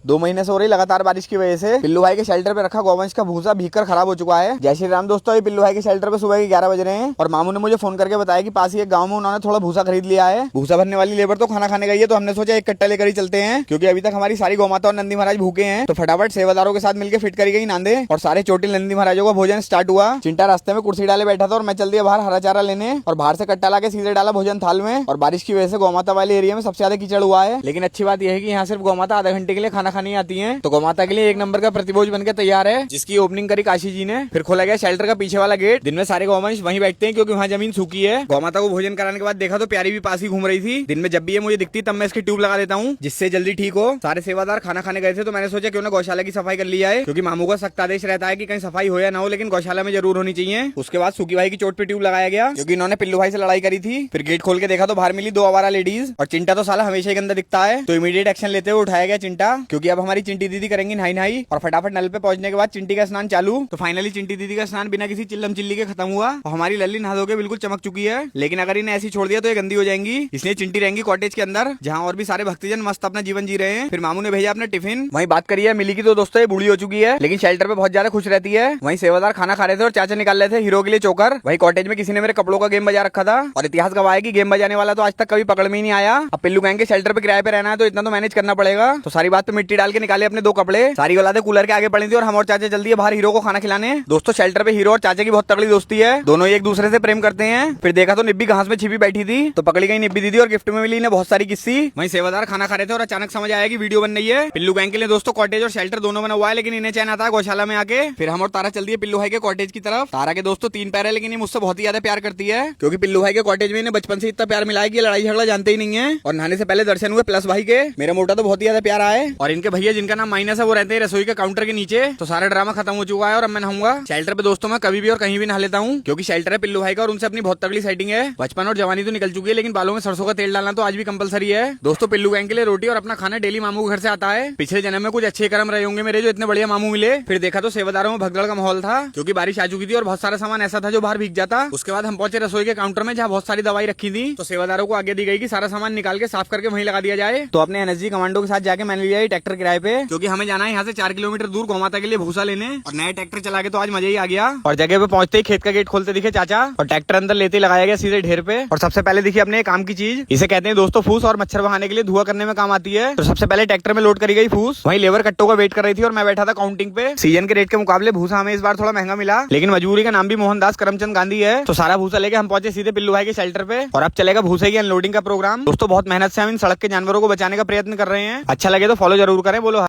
2 महीने से हो रही लगातार बारिश की वजह से पिल्लू भाई के शेल्टर पे रखा गौवंश का भूसा भीगकर खराब हो चुका है। जय श्री राम दोस्तों, ये पिल्लू भाई के शेल्टर पे सुबह के 11 बज रहे हैं और मामू ने मुझे फोन करके बताया कि पास ही एक गांव में उन्होंने थोड़ा भूसा खरीद लिया है। भूसा भरने वाली लेबर तो खाना खाने गई है, तो हमने सोचा एक कट्टा लेकर ही चलते हैं, क्योंकि अभी तक हमारी सारी गौमाता और नंदी महाराज भूखे हैं। तो फटाफट सेवादारों के साथ मिलकर फिट करी गई नांदे और सारे चोटिल नंदी महाराजों का भोजन स्टार्ट हुआ। चिंटा रास्ते में कुर्सी डाले बैठा था और मैं चल दिया बाहर हरा चारा लेने और बाहर से कट्टा लाके सीधे डाला भोजन थाल में। और बारिश की वजह से गौमाता वाले एरिया में सबसे ज्यादा कीचड़ हुआ है, लेकिन अच्छी बात यह है कि यहाँ सिर्फ गौमाता आधा घंटे के लिए खाना खाने आती है। तो गौमाता के लिए एक नंबर का प्रतिभोज बनकर तैयार है, जिसकी ओपनिंग करी काशी जी ने। फिर खोला गया शेल्टर का पीछे वाला गेट। दिन में सारे गौवंश वहीं बैठते हैं क्योंकि वहाँ जमीन सूखी है। गौमाता को भोजन कराने के बाद देखा तो प्यारी भी पास ही घूम रही थी। दिन में जब भी ये मुझे दिखती तब मैं इसकी ट्यूब लगा देता हूँ, जिससे जल्दी ठीक हो। सारे सेवादार खाना खाने गए थे तो मैंने सोचा क्यों ना गौशाला की सफाई कर लिया है, क्योंकि मामू का सख्त आदेश रहता है कि कहीं सफाई हो या ना हो लेकिन गौशाला में जरूर होनी चाहिए। उसके बाद सुकी भाई की चोट पे ट्यूब लगाया गया, क्योंकि इन्होंने पिल्लू भाई से लड़ाई करी थी। फिर गेट खोल के देखा तो बाहर मिली 2 आवारा लेडीज और चिंटा तो साला हमेशा ही गंदा दिखता है। तो इमीडिएट एक्शन लेते हुए उठाया गया चिंटा, क्योंकि अब हमारी चिंटी दीदी करेंगी नहाई नहाई। और फटाफट नल पे पहुंचने के बाद चिंटी का स्नान चालू। तो फाइनली चिंटी दीदी का स्नान बिना किसी चिल्लम चिल्ली के खत्म हुआ और हमारी लल्ली नहा धोके बिल्कुल चमक चुकी है। लेकिन अगर इन्हें ऐसी छोड़ दिया तो ये गंदी हो जाएंगी, इसलिए चिंटी रहेंगी कॉटेज के अंदर, जहाँ और भी सारे भक्तजन मस्त अपना जीवन जी रहे हैं। फिर मामू ने भेजा अपना टिफिन। वहीं बात करिए मिली की, तो दोस्तों ये बूढ़ी हो चुकी है लेकिन शेल्टर पे बहुत ज्यादा खुश रहती है। वहीं सेवादार खाना खा रहे थे और चाचा निकाल रहे थे हीरो के लिए चोकर। वहीं कॉटेज में किसी ने मेरे कपड़ों का गेम बजा रखा था और इतिहास गवाह है कि गेम बजाने वाला तो आज तक कभी पकड़ में ही नहीं आया। अब पिल्लू गैंग के शेल्टर पे किराए पे रहना है तो इतना तो मैनेज करना पड़ेगा। तो सारी बात पे मिट्टी डाल के निकाले अपने 2 कपड़े। सारी औलादे कूलर के आगे पड़ी थी और हम और चाचा जल्दी बाहर हीरो को खाना खिलाने। दोस्तों शेल्टर पे हीरो और चाचा की बहुत तगड़ी दोस्ती है, दोनों एक दूसरे से प्रेम करते हैं। फिर देखा तो निब्बी घास में छिपी बैठी थी तो पकड़ी गई निब्बी दीदी और गिफ्ट में मिली इन्हें बहुत सारी किस्सी। वहीं सेवादार खाना खा रहे थे और अचानक समझ आया कि वीडियो बन रही है। पिल्लू गैंग के लिए दोस्तों कॉटेज और शेल्टर दोनों बना हुआ है, लेकिन इन्हें चैन आता है गौशाला में आके। फिर हम और तारा चल दिए पिल्लू भाई के कॉटेज की तरफ। तारा के दोस्तों 3 पैर है, लेकिन ये मुझसे बहुत ही ज्यादा प्यार करती है, क्योंकि पिल्लू भाई के कॉटेज में इन्हें बचपन से इतना प्यार मिला है कि लड़ाई झगड़ा जानते ही नहीं है। और नहाने से पहले दर्शन हुए प्लस भाई के। मेरा मोटा तो बहुत ही ज्यादा प्यार है और इनके भैया जिनका नाम माइनस है वो रहते हैं रसोई के काउंटर के नीचे। तो सारा ड्रामा खत्म हो चुका है और अब मैं नहाऊंगा। शेल्टर पे दोस्तों मैं कभी भी और कहीं भी नहा लेता हूँ, क्योंकि शेल्टर है पिल्लू भाई का और उनसे अपनी बहुत तगड़ी सेटिंग है। बचपन और जवानी तो निकल चुकी है, लेकिन बालों में सरसों का तेल डालना तो आज भी कंपलसरी है। दोस्तों पिल्लू गैंग के लिए रोटी और अपना खाना डेली मामू के घर से आता है। पिछले जन्म में कुछ अच्छे कर्म रहे होंगे मेरे जो इतने बढ़िया मामू मिले। फिर देखा तो सेवादारों में भगदड़ का माहौल था, क्योंकि बारिश आ चुकी थी और बहुत सारा सामान ऐसा था जो बाहर भीग जाता। उसके बाद हम पहुंचे रसोई के काउंटर में, जहाँ बहुत सारी दवाई रखी थी। तो सेवादारों को आगे दी गई कि सारा सामान निकाल के साफ करके वहीं लगा दिया जाए। तो अपने एनएसजी कमांडो के साथ जाके मैंने लिया ट्रैक्टर किराए पे, क्योंकि हमें जाना है यहाँ से 4 किलोमीटर दूर गौमाता के लिए भूसा लेने। और नए ट्रैक्टर चला के तो आज मजा ही आ गया। और जगह पे पहुंचते ही खेत का गेट खोलते दिखे चाचा और ट्रैक्टर अंदर लेते लगाया गया सीधे ढेर पे। और सबसे पहले देखिए अपने काम की चीज, इसे कहते हैं दोस्तों फूस, और मच्छर भगाने के लिए धुआं करने में काम आती है। तो सबसे पहले ट्रैक्टर में लोड करी गई फूस। वहीं लेबर कट्टों का वेट कर रही थी और मैं बैठा था काउंटिंग पे। सीजन के रेट के मुकाबले भूसा हमें इस बार थोड़ा महंगा मिला, लेकिन मजबूरी का नाम भी मोहनदास करमचंद गांधी है। तो सारा भूसा लेके हम पहुंचे सीधे पिल्लू भाई के शेल्टर पे और अब चलेगा भूसे की अनलोडिंग का प्रोग्राम। दोस्तों बहुत मेहनत से हम इन सड़क के जानवरों को बचाने का प्रयत्न कर रहे हैं। अच्छा लगे तो फॉलो जरूर करें। बोलो।